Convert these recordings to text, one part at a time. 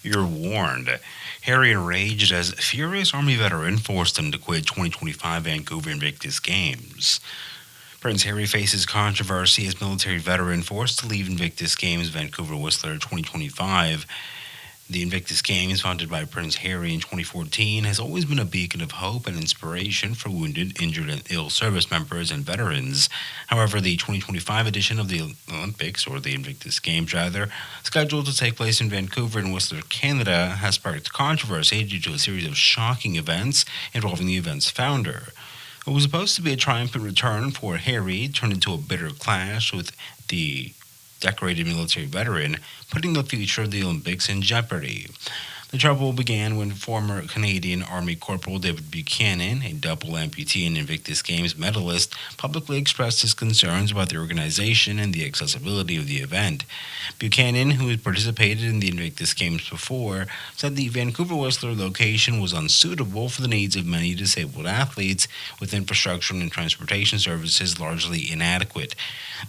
You're warned. Harry enraged as furious Army veteran forced him to quit 2025 Vancouver Invictus Games. Prince Harry faces controversy as military veteran forced to leave Invictus Games Vancouver Whistler 2025. The Invictus Games, founded by Prince Harry in 2014, has always been a beacon of hope and inspiration for wounded, injured, and ill service members and veterans. However, the 2025 edition of the Olympics, or the Invictus Games rather, scheduled to take place in Vancouver and Whistler, Canada, has sparked controversy due to a series of shocking events involving the event's founder. It was supposed to be a triumphant return for Harry, turned into a bitter clash with the decorated military veteran, putting the future of the Olympics in jeopardy. The trouble began when former Canadian Army Corporal David Buchanan, a double amputee and Invictus Games medalist, publicly expressed his concerns about the organization and the accessibility of the event. Buchanan, who had participated in the Invictus Games before, said the Vancouver Whistler location was unsuitable for the needs of many disabled athletes, with infrastructure and transportation services largely inadequate.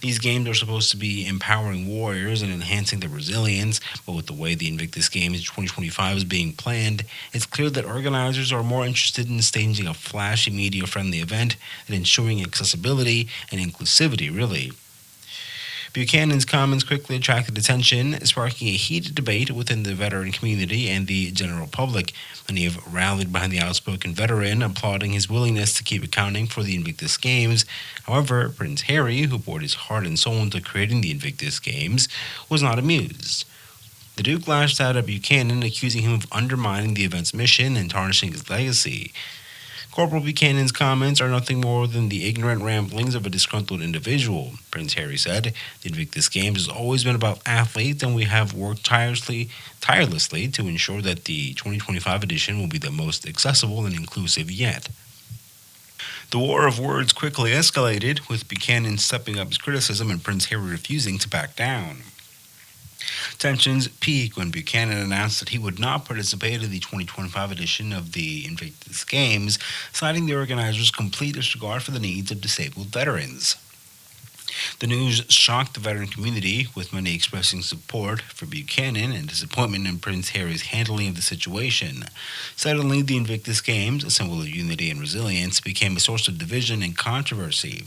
These games are supposed to be empowering warriors and enhancing their resilience, but with the way the Invictus Games 2025 is being planned, it's clear that organizers are more interested in staging a flashy, media-friendly event than ensuring accessibility and inclusivity, really. Buchanan's comments quickly attracted attention, sparking a heated debate within the veteran community and the general public. Many have rallied behind the outspoken veteran, applauding his willingness to keep accounting for the Invictus Games. However, Prince Harry, who poured his heart and soul into creating the Invictus Games, was not amused. The Duke lashed out at Buchanan, accusing him of undermining the event's mission and tarnishing his legacy. Corporal Buchanan's comments are nothing more than the ignorant ramblings of a disgruntled individual, Prince Harry said. The Invictus Games has always been about athletes, and we have worked tirelessly to ensure that the 2025 edition will be the most accessible and inclusive yet. The war of words quickly escalated, with Buchanan stepping up his criticism and Prince Harry refusing to back down. Tensions peaked when Buchanan announced that he would not participate in the 2025 edition of the Invictus Games, citing the organizers' complete disregard for the needs of disabled veterans. The news shocked the veteran community, with many expressing support for Buchanan and disappointment in Prince Harry's handling of the situation. Suddenly, the Invictus Games, a symbol of unity and resilience, became a source of division and controversy.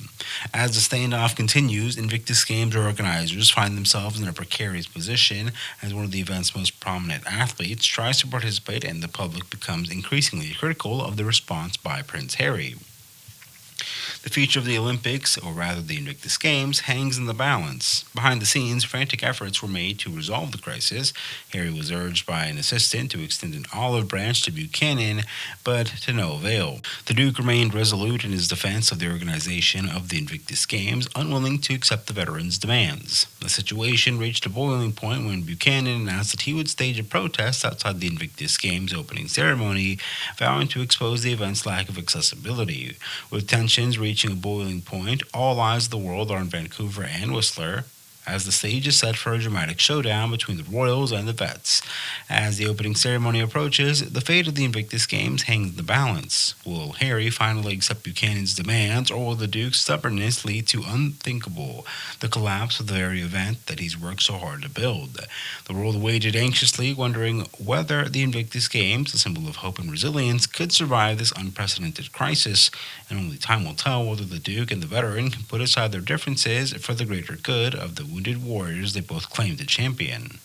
As the standoff continues, Invictus Games organizers find themselves in a precarious position as one of the event's most prominent athletes tries to participate, and the public becomes increasingly critical of the response by Prince Harry. The future of the Olympics, or rather the Invictus Games, hangs in the balance. Behind the scenes, frantic efforts were made to resolve the crisis. Harry was urged by an assistant to extend an olive branch to Buchanan, but to no avail. The Duke remained resolute in his defense of the organization of the Invictus Games, unwilling to accept the veterans' demands. The situation reached a boiling point when Buchanan announced that he would stage a protest outside the Invictus Games opening ceremony, vowing to expose the event's lack of accessibility. With tensions reaching a boiling point, all eyes of the world are on Vancouver and Whistler, as the stage is set for a dramatic showdown between the Royals and the Vets. As the opening ceremony approaches, the fate of the Invictus Games hangs in the balance. Will Harry finally accept Buchanan's demands, or will the Duke's stubbornness lead to unthinkable, the collapse of the very event that he's worked so hard to build? The world waited anxiously, wondering whether the Invictus Games, a symbol of hope and resilience, could survive this unprecedented crisis, and only time will tell whether the Duke and the veteran can put aside their differences for the greater good of the wounded warriors they both claim to champion.